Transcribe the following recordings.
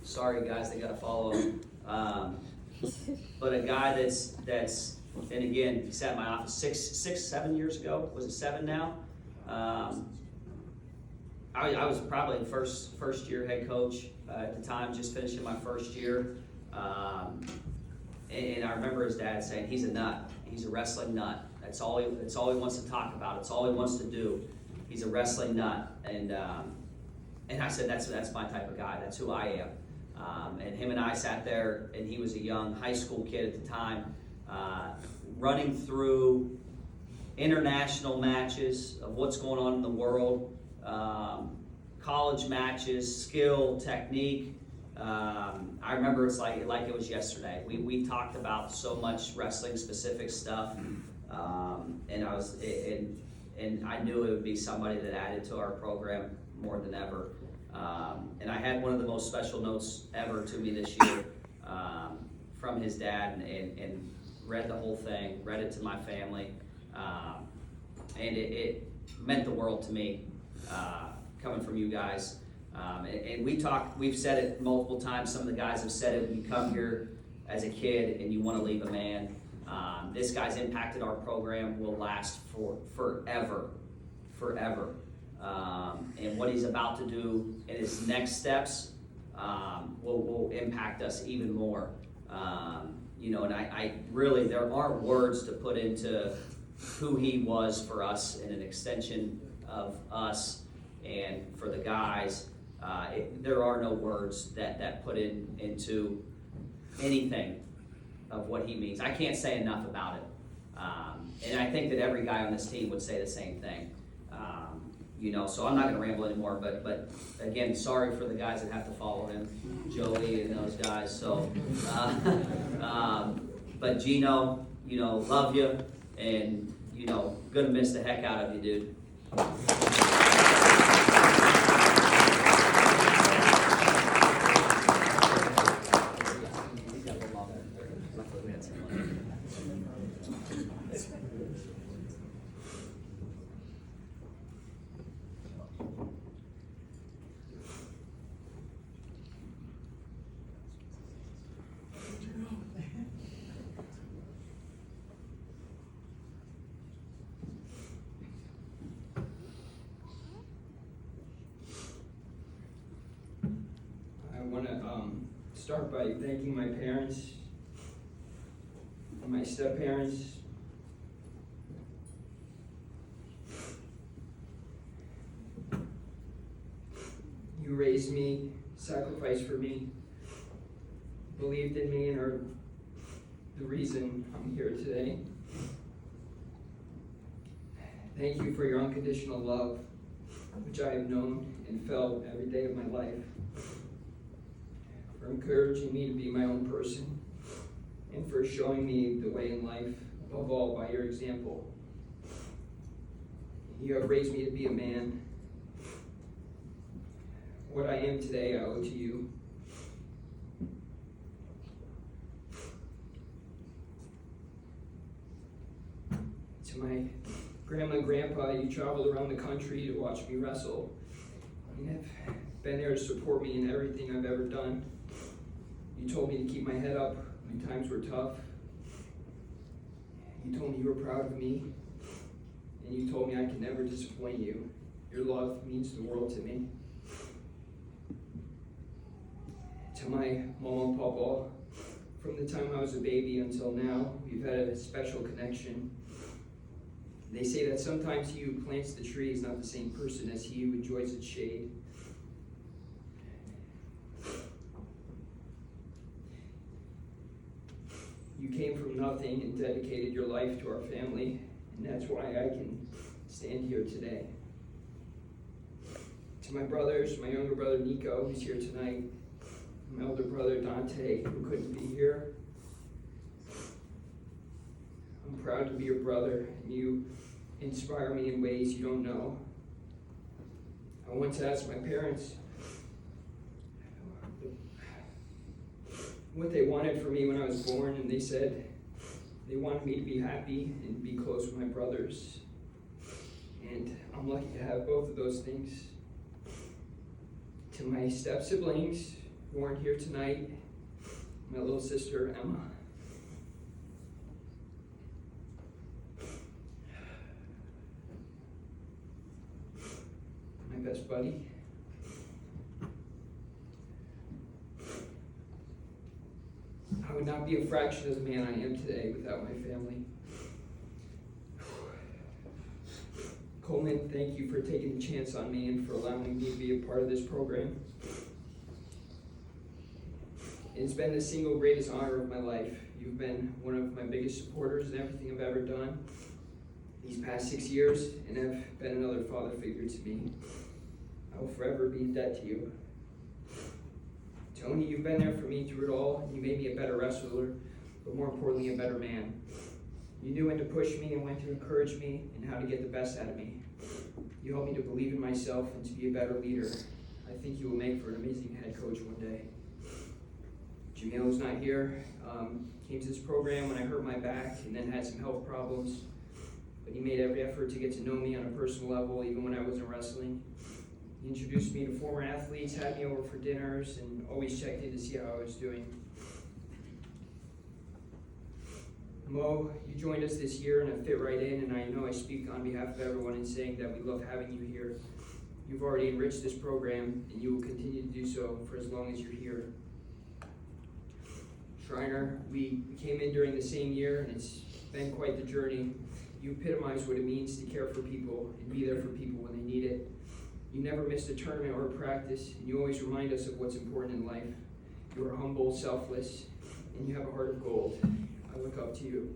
sorry guys, they gotta follow him. But a guy that's, and again, he sat in my office 7 years ago. Was it 7 now? I was probably first year head coach at the time, just finishing my first year. And I remember his dad saying, he's a nut. He's a wrestling nut. That's all he wants to talk about. It's all he wants to do. He's a wrestling nut. And I said, that's my type of guy. That's who I am. And him and I sat there, and he was a young high school kid at the time, running through international matches of what's going on in the world, college matches, skill, technique. I remember it's like it was yesterday. We talked about so much wrestling specific stuff, and I knew it would be somebody that added to our program more than ever. And I had one of the most special notes ever to me this year from his dad, and read the whole thing, read it to my family, and it meant the world to me coming from you guys. And we've said it multiple times. Some of the guys have said it. When you come here as a kid and you want to leave a man, this guy's impacted our program will last for forever. And what he's about to do in his next steps will impact us even more. And I really, there aren't words to put into who he was for us and an extension of us and for the guys. There are no words that put into anything of what he means. I can't say enough about it. And I think that every guy on this team would say the same thing. So I'm not going to ramble anymore, but again, sorry for the guys that have to follow him, Joey and those guys. So, but Gino, love you, and gonna miss the heck out of you, dude. I want to start by thanking my parents and my step-parents. You raised me, sacrificed for me, believed in me, and are the reason I'm here today. Thank you for your unconditional love, which I have known and felt every day of my life. For encouraging me to be my own person, and for showing me the way in life, above all by your example. You have raised me to be a man. What I am today, I owe to you. To my grandma and grandpa, you traveled around the country to watch me wrestle. You have been there to support me in everything I've ever done. You told me to keep my head up when times were tough. You told me you were proud of me. And you told me I could never disappoint you. Your love means the world to me. To my mom and papa, from the time I was a baby until now, we've had a special connection. They say that sometimes he who plants the tree is not the same person as he who enjoys its shade. You came from nothing and dedicated your life to our family, and that's why I can stand here today. To my brothers, my younger brother Nico, who's here tonight, my older brother Dante, who couldn't be here. I'm proud to be your brother, and you inspire me in ways you don't know. I once asked my parents what they wanted for me when I was born, and they said they wanted me to be happy and be close with my brothers. And I'm lucky to have both of those things. To my step-siblings, who aren't here tonight, my little sister, Emma. My best buddy. I would not be a fraction of the man I am today without my family. Coleman, thank you for taking the chance on me and for allowing me to be a part of this program. It's been the single greatest honor of my life. You've been one of my biggest supporters in everything I've ever done these past 6 years, and have been another father figure to me. I will forever be in debt to you. Tony, you've been there for me through it all. You made me a better wrestler, but more importantly, a better man. You knew when to push me and when to encourage me and how to get the best out of me. You helped me to believe in myself and to be a better leader. I think you will make for an amazing head coach one day. Jamil's not here. Came to this program when I hurt my back and then had some health problems. But he made every effort to get to know me on a personal level, even when I wasn't wrestling. He introduced me to former athletes, had me over for dinners, and always checked in to see how I was doing. Mo, you joined us this year and have fit right in, and I know I speak on behalf of everyone in saying that we love having you here. You've already enriched this program, and you will continue to do so for as long as you're here. Shriner, we came in during the same year, and it's been quite the journey. You epitomize what it means to care for people and be there for people when they need it. You never missed a tournament or a practice, and you always remind us of what's important in life. You are humble, selfless, and you have a heart of gold. I look up to you.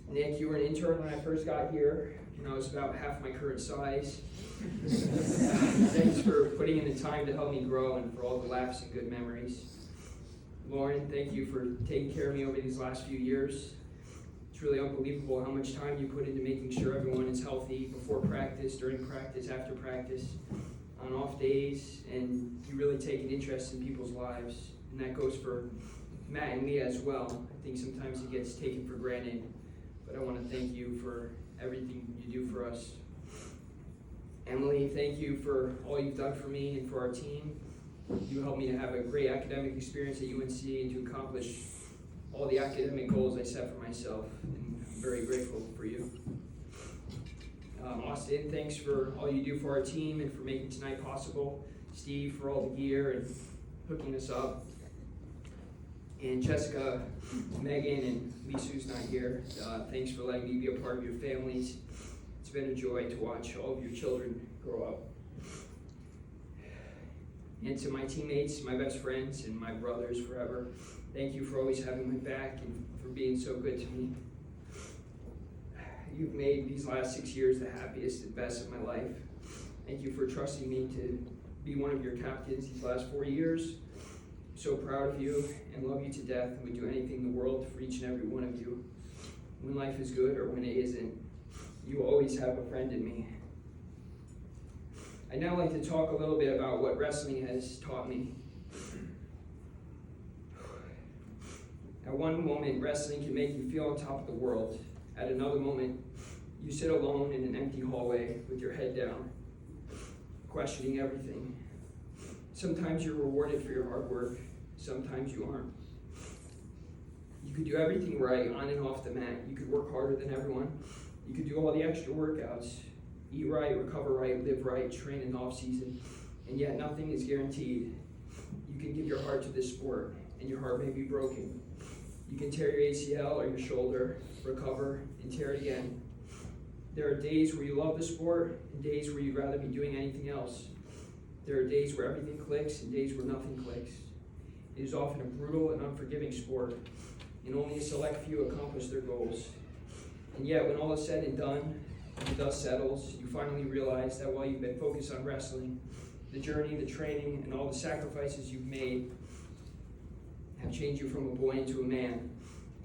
Nick, you were an intern when I first got here, when I was about half my current size. Thanks for putting in the time to help me grow and for all the laughs and good memories. Lauren, thank you for taking care of me over these last few years. It's really unbelievable how much time you put into making sure everyone is healthy before practice, during practice, after practice, on off days, and you really take an interest in people's lives. And that goes for Matt and Leah as well. I think sometimes it gets taken for granted, but I want to thank you for everything you do for us. Emily, thank you for all you've done for me and for our team. You helped me to have a great academic experience at UNC and to accomplish all the academic goals I set for myself, and I'm very grateful for you. Austin, thanks for all you do for our team and for making tonight possible. Steve, for all the gear and hooking us up. And Jessica, Megan, and Lisa, who's not here, thanks for letting me be a part of your families. It's been a joy to watch all of your children grow up. And to my teammates, my best friends, and my brothers forever, thank you for always having my back and for being so good to me. You've made these last 6 years the happiest and best of my life. Thank you for trusting me to be one of your captains these last 4 years. I'm so proud of you and love you to death and would do anything in the world for each and every one of you. When life is good or when it isn't, you always have a friend in me. I'd now like to talk a little bit about what wrestling has taught me. At one moment, wrestling can make you feel on top of the world. At another moment, you sit alone in an empty hallway with your head down, questioning everything. Sometimes you're rewarded for your hard work. Sometimes you aren't. You could do everything right on and off the mat. You could work harder than everyone. You could do all the extra workouts, eat right, recover right, live right, train in off season, and yet nothing is guaranteed. You can give your heart to this sport, and your heart may be broken. You can tear your ACL or your shoulder, recover, and tear it again. There are days where you love the sport, and days where you'd rather be doing anything else. There are days where everything clicks, and days where nothing clicks. It is often a brutal and unforgiving sport, and only a select few accomplish their goals. And yet, when all is said and done, and the dust settles, you finally realize that while you've been focused on wrestling, the journey, the training, and all the sacrifices you've made have changed you from a boy into a man.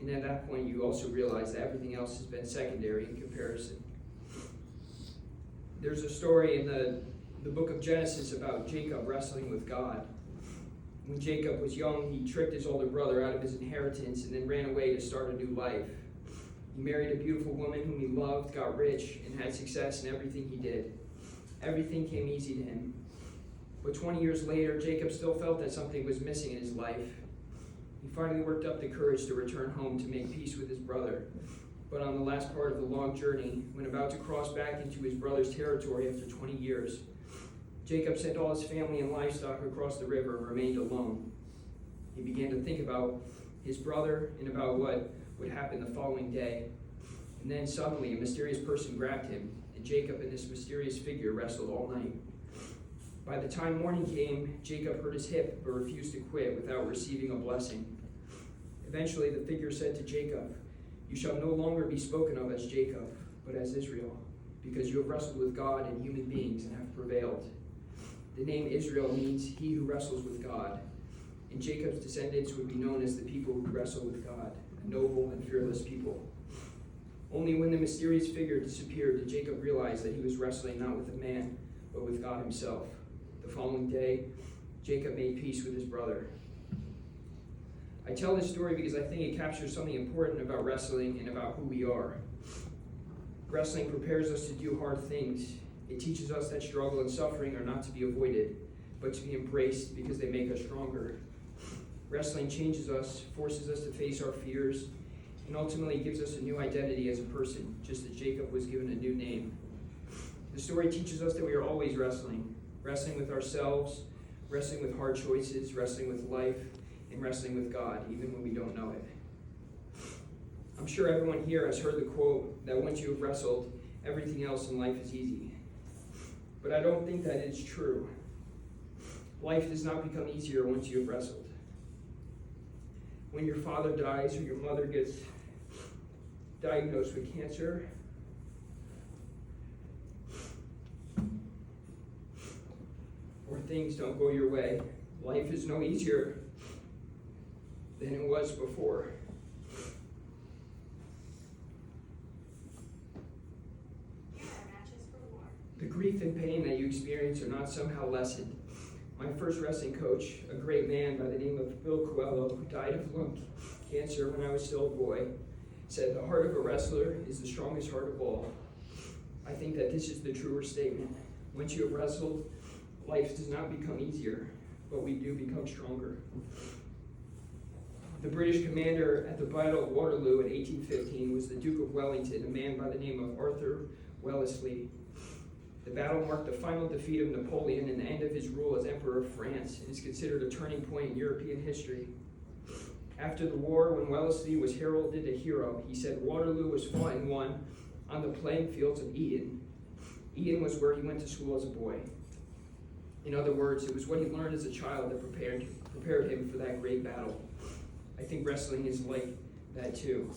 And at that point, you also realize that everything else has been secondary in comparison. There's a story in the book of Genesis about Jacob wrestling with God. When Jacob was young, he tricked his older brother out of his inheritance and then ran away to start a new life. He married a beautiful woman whom he loved, got rich, and had success in everything he did. Everything came easy to him. But 20 years later, Jacob still felt that something was missing in his life. He finally worked up the courage to return home to make peace with his brother. But on the last part of the long journey, when about to cross back into his brother's territory after 20 years, Jacob sent all his family and livestock across the river and remained alone. He began to think about his brother and about what would happen the following day. And then suddenly a mysterious person grabbed him, and Jacob and this mysterious figure wrestled all night. By the time morning came, Jacob hurt his hip but refused to quit without receiving a blessing. Eventually the figure said to Jacob, "You shall no longer be spoken of as Jacob, but as Israel, because you have wrestled with God and human beings and have prevailed." The name Israel means he who wrestles with God, and Jacob's descendants would be known as the people who wrestle with God, a noble and fearless people. Only when the mysterious figure disappeared did Jacob realize that he was wrestling not with a man, but with God himself. The following day, Jacob made peace with his brother. I tell this story because I think it captures something important about wrestling and about who we are. Wrestling prepares us to do hard things. It teaches us that struggle and suffering are not to be avoided, but to be embraced because they make us stronger. Wrestling changes us, forces us to face our fears, and ultimately gives us a new identity as a person, just as Jacob was given a new name. The story teaches us that we are always wrestling with ourselves, wrestling with hard choices, wrestling with life, and wrestling with God, even when we don't know it. I'm sure everyone here has heard the quote that once you have wrestled, everything else in life is easy. But I don't think that is true. Life does not become easier once you have wrestled. When your father dies or your mother gets diagnosed with cancer, or things don't go your way, life is no easier than it was before. The grief and pain that you experience are not somehow lessened. My first wrestling coach, a great man by the name of Bill Coelho, who died of lung cancer when I was still a boy, said, "The heart of a wrestler is the strongest heart of all." I think that this is the truer statement. Once you have wrestled, life does not become easier, but we do become stronger. The British commander at the Battle of Waterloo in 1815 was the Duke of Wellington, a man by the name of Arthur Wellesley. The battle marked the final defeat of Napoleon and the end of his rule as Emperor of France, and is considered a turning point in European history. After the war, when Wellesley was heralded a hero, he said Waterloo was fought and won on the playing fields of Eton. Eton was where he went to school as a boy. In other words, it was what he learned as a child that prepared him for that great battle. I think wrestling is like that too.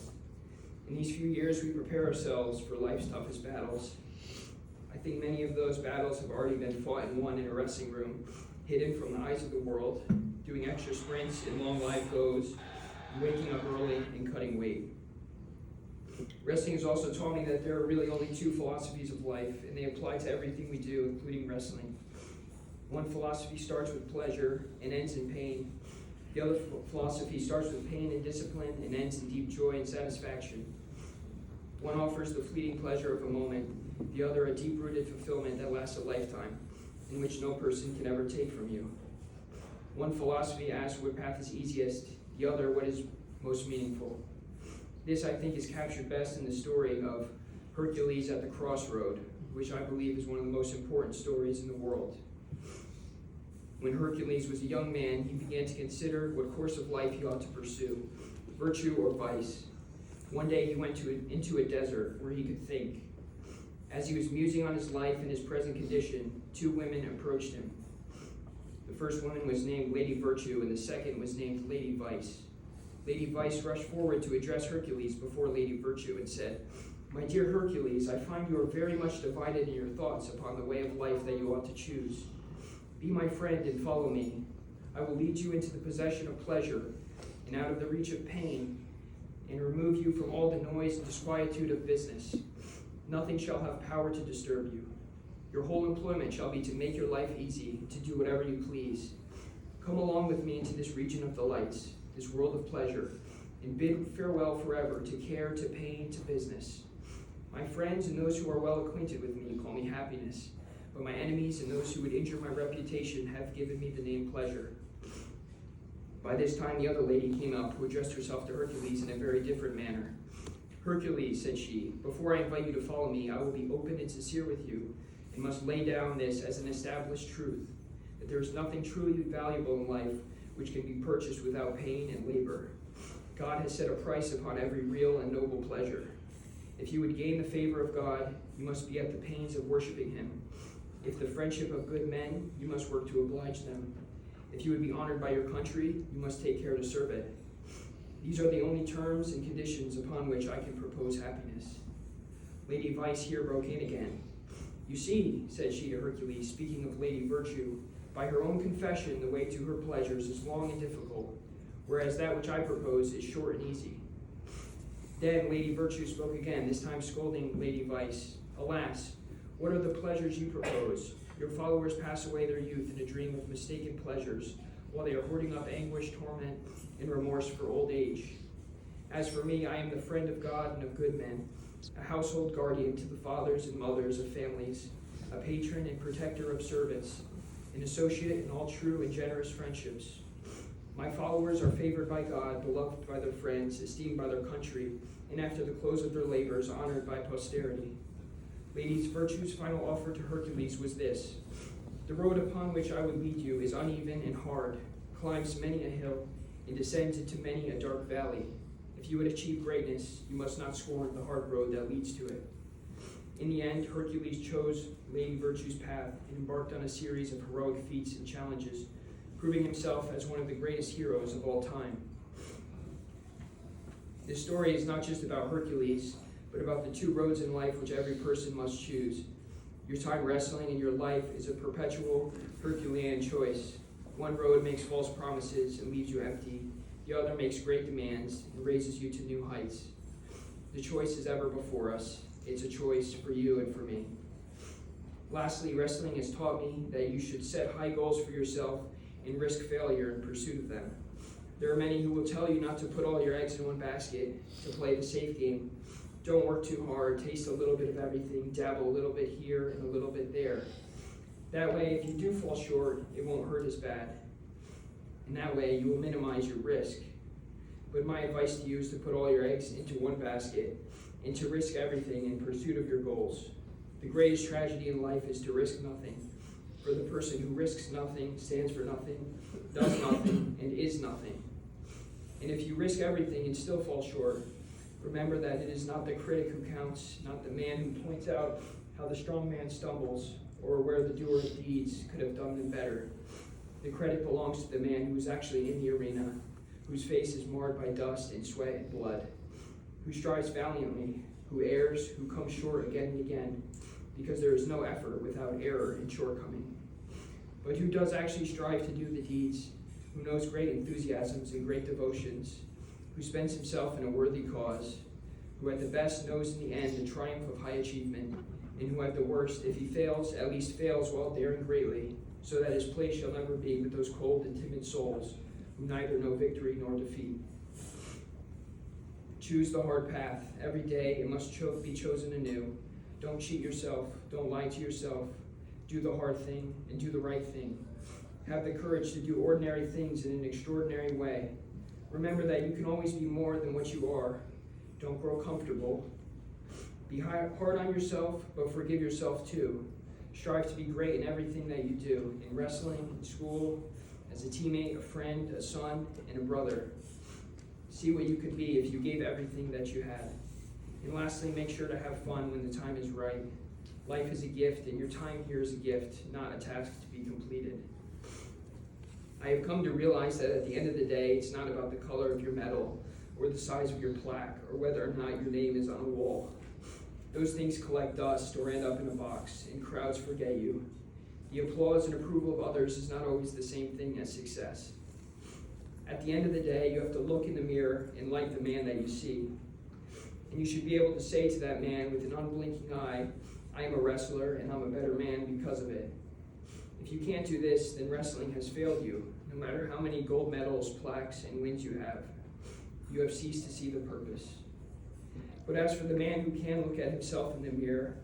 In these few years, we prepare ourselves for life's toughest battles. I think many of those battles have already been fought and won in a wrestling room, hidden from the eyes of the world, doing extra sprints in long live goes, waking up early and cutting weight. Wrestling has also taught me that there are really only two philosophies of life, and they apply to everything we do, including wrestling. One philosophy starts with pleasure and ends in pain. The other philosophy starts with pain and discipline and ends in deep joy and satisfaction. One offers the fleeting pleasure of a moment, the other a deep-rooted fulfillment that lasts a lifetime, in which no person can ever take from you. One philosophy asks what path is easiest, the other what is most meaningful. This, I think, is captured best in the story of Hercules at the crossroad, which I believe is one of the most important stories in the world. When Hercules was a young man, he began to consider what course of life he ought to pursue, virtue or vice. One day he went into a desert where he could think. As he was musing on his life and his present condition, two women approached him. The first woman was named Lady Virtue, and the second was named Lady Vice. Lady Vice rushed forward to address Hercules before Lady Virtue and said, "My dear Hercules, I find you are very much divided in your thoughts upon the way of life that you ought to choose. Be my friend and follow me. I will lead you into the possession of pleasure and out of the reach of pain, and remove you from all the noise and disquietude of business. Nothing shall have power to disturb you. Your whole employment shall be to make your life easy, to do whatever you please. Come along with me into this region of delights, this world of pleasure, and bid farewell forever to care, to pain, to business. My friends and those who are well acquainted with me call me happiness, but my enemies and those who would injure my reputation have given me the name Pleasure." By this time the other lady came up, who addressed herself to Hercules in a very different manner. "Hercules," said she, "before I invite you to follow me, I will be open and sincere with you, and must lay down this as an established truth, that there is nothing truly valuable in life which can be purchased without pain and labor. God has set a price upon every real and noble pleasure. If you would gain the favor of God, you must be at the pains of worshiping him. If the friendship of good men, you must work to oblige them. If you would be honored by your country, you must take care to serve it. These are the only terms and conditions upon which I can propose happiness." Lady Vice here broke in again. "You see," said she to Hercules, speaking of Lady Virtue, "by her own confession, the way to her pleasures is long and difficult, whereas that which I propose is short and easy." Then Lady Virtue spoke again, this time scolding Lady Vice. "Alas, what are the pleasures you propose? Your followers pass away their youth in a dream of mistaken pleasures, while they are hoarding up anguish, torment, and remorse for old age. As for me, I am the friend of God and of good men, a household guardian to the fathers and mothers of families, a patron and protector of servants, an associate in all true and generous friendships. My followers are favored by God, beloved by their friends, esteemed by their country, and after the close of their labors, honored by posterity." Lady Virtue's final offer to Hercules was this: "The road upon which I would lead you is uneven and hard, climbs many a hill, and descends into many a dark valley. If you would achieve greatness, you must not scorn the hard road that leads to it." In the end, Hercules chose Lady Virtue's path and embarked on a series of heroic feats and challenges, proving himself as one of the greatest heroes of all time. This story is not just about Hercules, but about the two roads in life which every person must choose. Your time wrestling in your life is a perpetual Herculean choice. One road makes false promises and leaves you empty. The other makes great demands and raises you to new heights. The choice is ever before us. It's a choice for you and for me. Lastly, wrestling has taught me that you should set high goals for yourself and risk failure in pursuit of them. There are many who will tell you not to put all your eggs in one basket, to play the safe game. Don't work too hard, taste a little bit of everything, dabble a little bit here and a little bit there. That way, if you do fall short, it won't hurt as bad. And that way, you will minimize your risk. But my advice to you is to put all your eggs into one basket and to risk everything in pursuit of your goals. The greatest tragedy in life is to risk nothing. For the person who risks nothing, stands for nothing, does nothing, and is nothing. And if you risk everything and still fall short, remember that it is not the critic who counts, not the man who points out how the strong man stumbles, or where the doer of deeds could have done them better. The credit belongs to the man who is actually in the arena, whose face is marred by dust and sweat and blood, who strives valiantly, who errs, who comes short again and again, because there is no effort without error and shortcoming, but who does actually strive to do the deeds, who knows great enthusiasms and great devotions, who spends himself in a worthy cause, who at the best knows in the end the triumph of high achievement, and who at the worst, if he fails, at least fails while daring greatly, so that his place shall never be with those cold and timid souls who neither know victory nor defeat. Choose the hard path. Every day it must be chosen anew. Don't cheat yourself. Don't lie to yourself. Do the hard thing and do the right thing. Have the courage to do ordinary things in an extraordinary way. Remember that you can always be more than what you are. Don't grow comfortable. Be hard on yourself, but forgive yourself too. Strive to be great in everything that you do, in wrestling, in school, as a teammate, a friend, a son, and a brother. See what you could be if you gave everything that you had. And lastly, make sure to have fun when the time is right. Life is a gift, and your time here is a gift, not a task to be completed. I have come to realize that at the end of the day, it's not about the color of your medal, or the size of your plaque, or whether or not your name is on a wall. Those things collect dust or end up in a box, and crowds forget you. The applause and approval of others is not always the same thing as success. At the end of the day, you have to look in the mirror and like the man that you see. And you should be able to say to that man with an unblinking eye, I am a wrestler and I'm a better man because of it. If you can't do this, then wrestling has failed you, no matter how many gold medals, plaques, and wins you have. You have ceased to see the purpose. But as for the man who can look at himself in the mirror,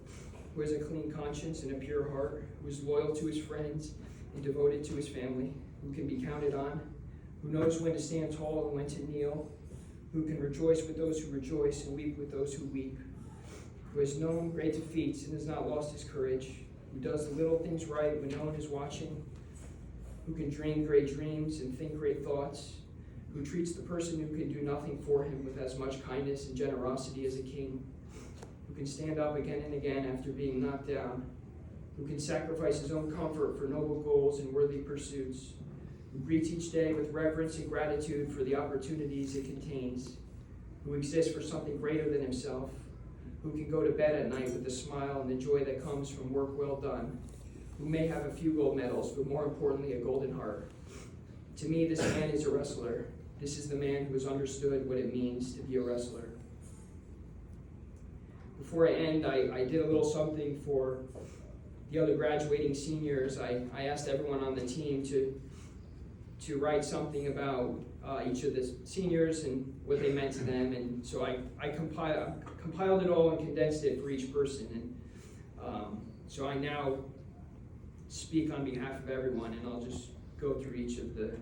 who has a clean conscience and a pure heart, who is loyal to his friends and devoted to his family, who can be counted on, who knows when to stand tall and when to kneel, who can rejoice with those who rejoice and weep with those who weep, who has known great defeats and has not lost his courage, who does the little things right when no one is watching, who can dream great dreams and think great thoughts, who treats the person who can do nothing for him with as much kindness and generosity as a king, who can stand up again and again after being knocked down, who can sacrifice his own comfort for noble goals and worthy pursuits, who greets each day with reverence and gratitude for the opportunities it contains, who exists for something greater than himself, who can go to bed at night with a smile and the joy that comes from work well done, who may have a few gold medals, but more importantly, a golden heart. To me, this man is a wrestler. This is the man who has understood what it means to be a wrestler. Before I end, I did a little something for the other graduating seniors. I asked everyone on the team to write something about each of the seniors and what they meant to them, and so I compiled it all and condensed it for each person, and so I now speak on behalf of everyone, and I'll just go through each of the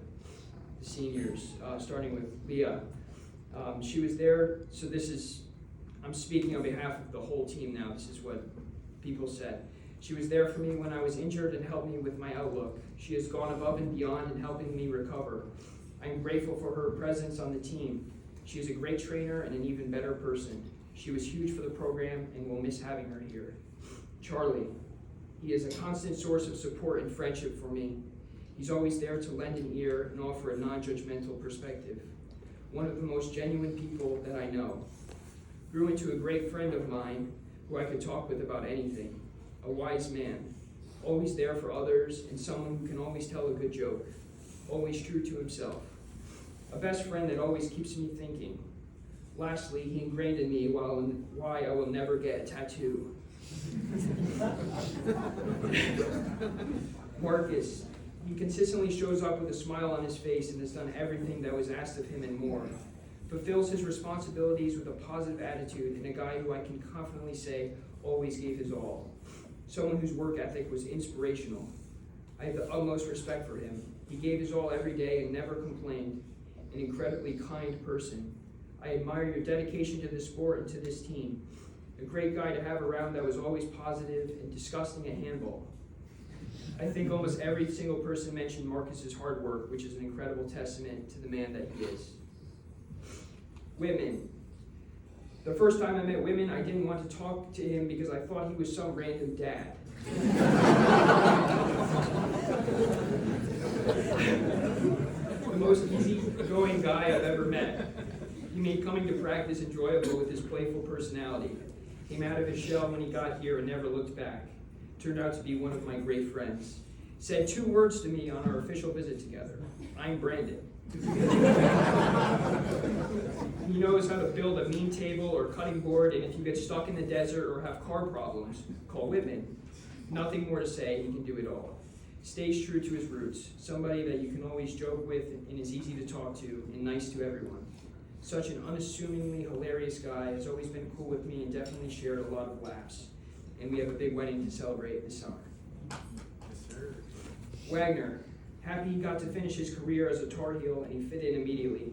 seniors, starting with Leah. She was there, so I'm speaking on behalf of the whole team now. This is what people said. She was there for me when I was injured and helped me with my outlook. She has gone above and beyond in helping me recover. I am grateful for her presence on the team. She is a great trainer and an even better person. She was huge for the program and we'll miss having her here. Charlie. He is a constant source of support and friendship for me. He's always there to lend an ear and offer a non-judgmental perspective. One of the most genuine people that I know. Grew into a great friend of mine who I could talk with about anything. A wise man, always there for others and someone who can always tell a good joke. Always true to himself. A best friend that always keeps me thinking. Lastly, he ingrained in me why I will never get a tattoo. Marcus. He consistently shows up with a smile on his face and has done everything that was asked of him and more. Fulfills his responsibilities with a positive attitude and a guy who I can confidently say always gave his all. Someone whose work ethic was inspirational. I have the utmost respect for him. He gave his all every day and never complained. An incredibly kind person. I admire your dedication to this sport and to this team. A great guy to have around that was always positive and disgusting at handball. I think almost every single person mentioned Marcus's hard work, which is an incredible testament to the man that he is. Whitman. The first time I met Whitman, I didn't want to talk to him because I thought he was some random dad. The most easygoing guy I've ever met. He made coming to practice enjoyable with his playful personality. Came out of his shell when he got here and never looked back. Turned out to be one of my great friends. Said 2 words to me on our official visit together. I'm Brandon. He knows how to build a mean table or cutting board, and if you get stuck in the desert or have car problems, call Whitman. Nothing more to say, he can do it all. Stays true to his roots. Somebody that you can always joke with and is easy to talk to and nice to everyone. Such an unassumingly hilarious guy, has always been cool with me and definitely shared a lot of laughs. And we have a big wedding to celebrate this summer. Yes, sir. Wagner, happy he got to finish his career as a Tar Heel and he fit in immediately.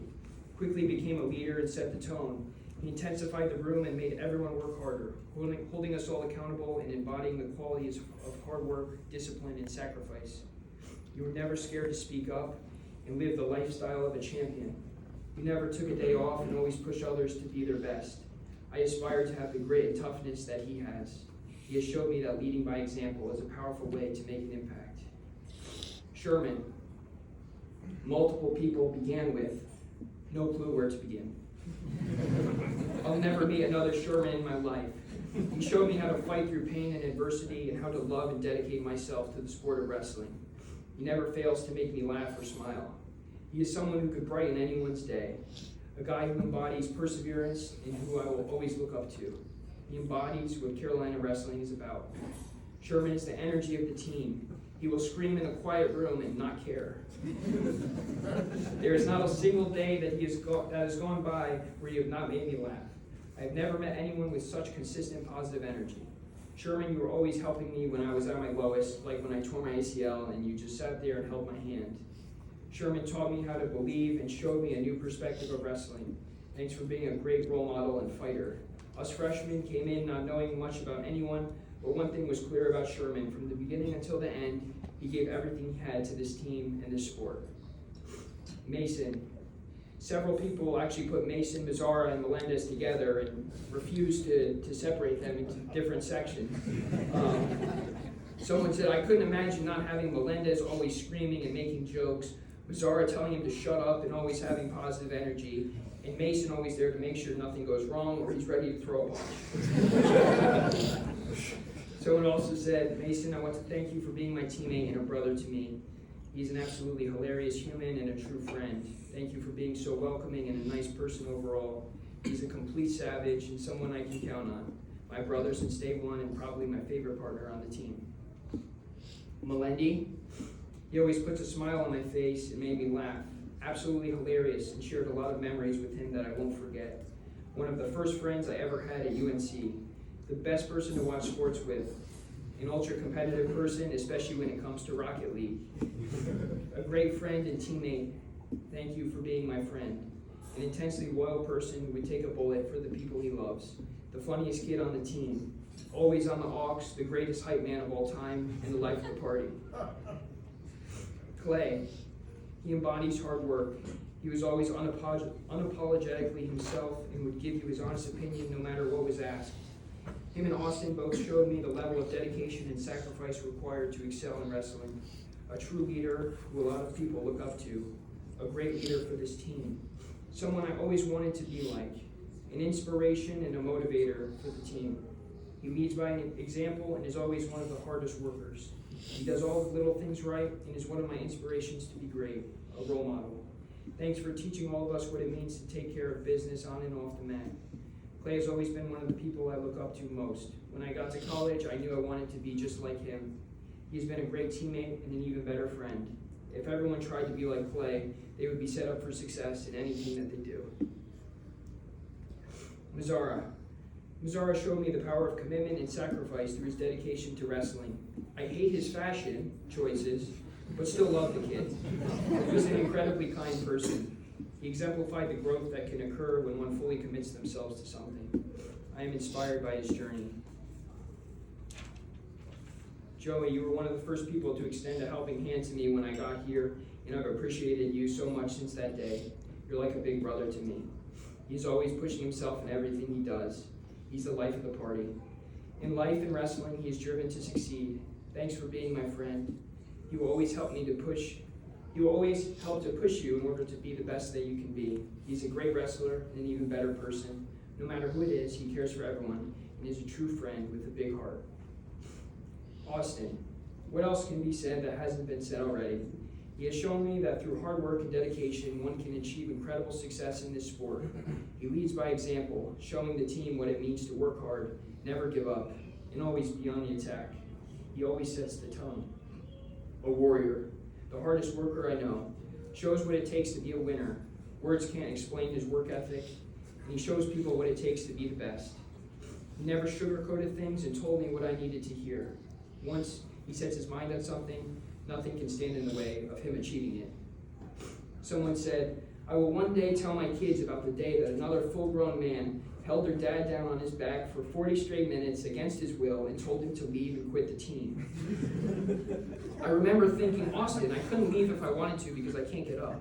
Quickly became a leader and set the tone. He intensified the room and made everyone work harder, holding us all accountable and embodying the qualities of hard work, discipline, and sacrifice. You were never scared to speak up and live the lifestyle of a champion. You never took a day off and always pushed others to be their best. I aspire to have the grit and toughness that he has. He has showed me that leading by example is a powerful way to make an impact. Sherman. Multiple people began with no clue where to begin. I'll never meet another Sherman in my life. He showed me how to fight through pain and adversity and how to love and dedicate myself to the sport of wrestling. He never fails to make me laugh or smile. He is someone who could brighten anyone's day, a guy who embodies perseverance and who I will always look up to. He embodies what Carolina wrestling is about. Sherman is the energy of the team. He will scream in a quiet room and not care. There is not a single day that has gone by where you have not made me laugh. I have never met anyone with such consistent positive energy. Sherman, you were always helping me when I was at my lowest, like when I tore my ACL and you just sat there and held my hand. Sherman taught me how to believe and showed me a new perspective of wrestling. Thanks for being a great role model and fighter. Us freshmen came in not knowing much about anyone, but one thing was clear about Sherman. From the beginning until the end, he gave everything he had to this team and this sport. Mason. Several people actually put Mason, Mazzara, and Melendez together and refused to separate them into different sections. Someone said, I couldn't imagine not having Melendez always screaming and making jokes, Mazzara telling him to shut up and always having positive energy, and Mason always there to make sure nothing goes wrong or he's ready to throw a punch. Someone also said, Mason, I want to thank you for being my teammate and a brother to me. He's an absolutely hilarious human and a true friend. Thank you for being so welcoming and a nice person overall. He's a complete savage and someone I can count on. My brother since day one and probably my favorite partner on the team. Melendi, he always puts a smile on my face and made me laugh. Absolutely hilarious and shared a lot of memories with him that I won't forget. One of the first friends I ever had at UNC. The best person to watch sports with. An ultra-competitive person, especially when it comes to Rocket League. A great friend and teammate. Thank you for being my friend. An intensely loyal person who would take a bullet for the people he loves. The funniest kid on the team. Always on the aux, the greatest hype man of all time, and the life of the party. Clay. He embodies hard work. He was always unapologetically himself and would give you his honest opinion no matter what was asked. Him and Austin both showed me the level of dedication and sacrifice required to excel in wrestling. A true leader who a lot of people look up to. A great leader for this team. Someone I always wanted to be like. An inspiration and a motivator for the team. He leads by an example and is always one of the hardest workers. He does all the little things right and is one of my inspirations to be great. A role model. Thanks for teaching all of us what it means to take care of business on and off the mat. Clay has always been one of the people I look up to most. When I got to college, I knew I wanted to be just like him. He's been a great teammate and an even better friend. If everyone tried to be like Clay, they would be set up for success in anything that they do. Mazzara. Mazzara showed me the power of commitment and sacrifice through his dedication to wrestling. I hate his fashion choices, but still love the kid. He was an incredibly kind person. He exemplified the growth that can occur when one fully commits themselves to something. I am inspired by his journey. Joey, you were one of the first people to extend a helping hand to me when I got here, and I've appreciated you so much since that day. You're like a big brother to me. He's always pushing himself in everything he does. He's the life of the party. In life and wrestling, he is driven to succeed. Thanks for being my friend. He will always help me to push. He will always help to push you in order to be the best that you can be. He's a great wrestler and an even better person. No matter who it is, he cares for everyone and is a true friend with a big heart. Austin. What else can be said that hasn't been said already? He has shown me that through hard work and dedication, one can achieve incredible success in this sport. He leads by example, showing the team what it means to work hard, never give up, and always be on the attack. He always sets the tone. A warrior. The hardest worker I know, shows what it takes to be a winner. Words can't explain his work ethic, and he shows people what it takes to be the best. He never sugarcoated things and told me what I needed to hear. Once he sets his mind on something, nothing can stand in the way of him achieving it. Someone said, I will one day tell my kids about the day that another full-grown man held their dad down on his back for 40 straight minutes against his will and told him to leave and quit the team. I remember thinking, Austin, I couldn't leave if I wanted to because I can't get up.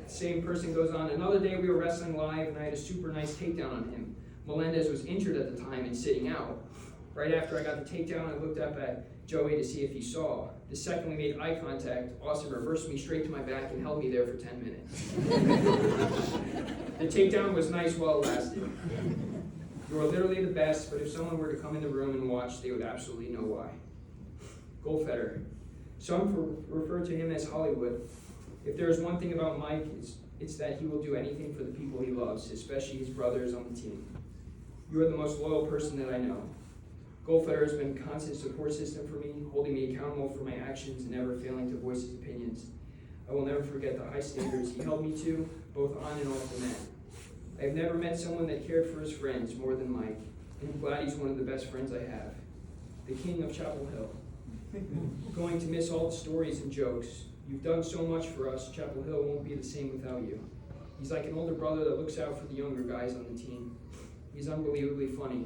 Same person goes on, another day we were wrestling live and I had a super nice takedown on him. Melendez was injured at the time and sitting out. Right after I got the takedown, I looked up at Joey to see if he saw. The second we made eye contact, Austin reversed me straight to my back and held me there for 10 minutes. The takedown was nice while it lasted. You are literally the best, but if someone were to come in the room and watch, they would absolutely know why. Goldfeder. Some refer to him as Hollywood. If there is one thing about Mike, it's that he will do anything for the people he loves, especially his brothers on the team. You are the most loyal person that I know. Goldfeder has been a constant support system for me, holding me accountable for my actions and never failing to voice his opinions. I will never forget the high standards he held me to, both on and off the mat. I have never met someone that cared for his friends more than Mike. and I'm glad he's one of the best friends I have. The king of Chapel Hill. Going to miss all the stories and jokes. You've done so much for us. Chapel Hill won't be the same without you. He's like an older brother that looks out for the younger guys on the team. He's unbelievably funny.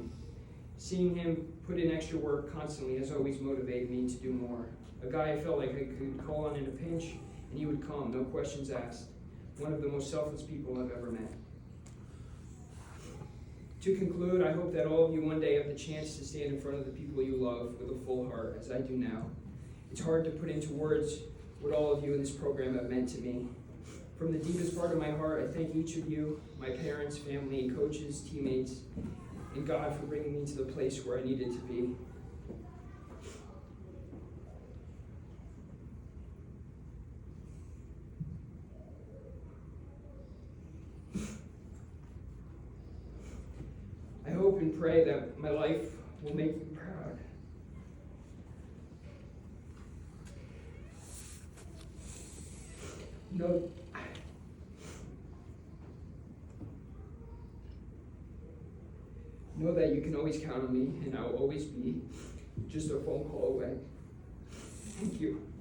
Seeing him put in extra work constantly has always motivated me to do more. A guy I felt like I could call on in a pinch, and he would come, no questions asked. One of the most selfless people I've ever met. To conclude, I hope that all of you one day have the chance to stand in front of the people you love with a full heart, as I do now. It's hard to put into words what all of you in this program have meant to me. From the deepest part of my heart, I thank each of you, my parents, family, coaches, teammates, and God for bringing me to the place where I needed to be. I hope and pray that my life will make you proud. Know that you can always count on me, and I will always be just a phone call away. Thank you.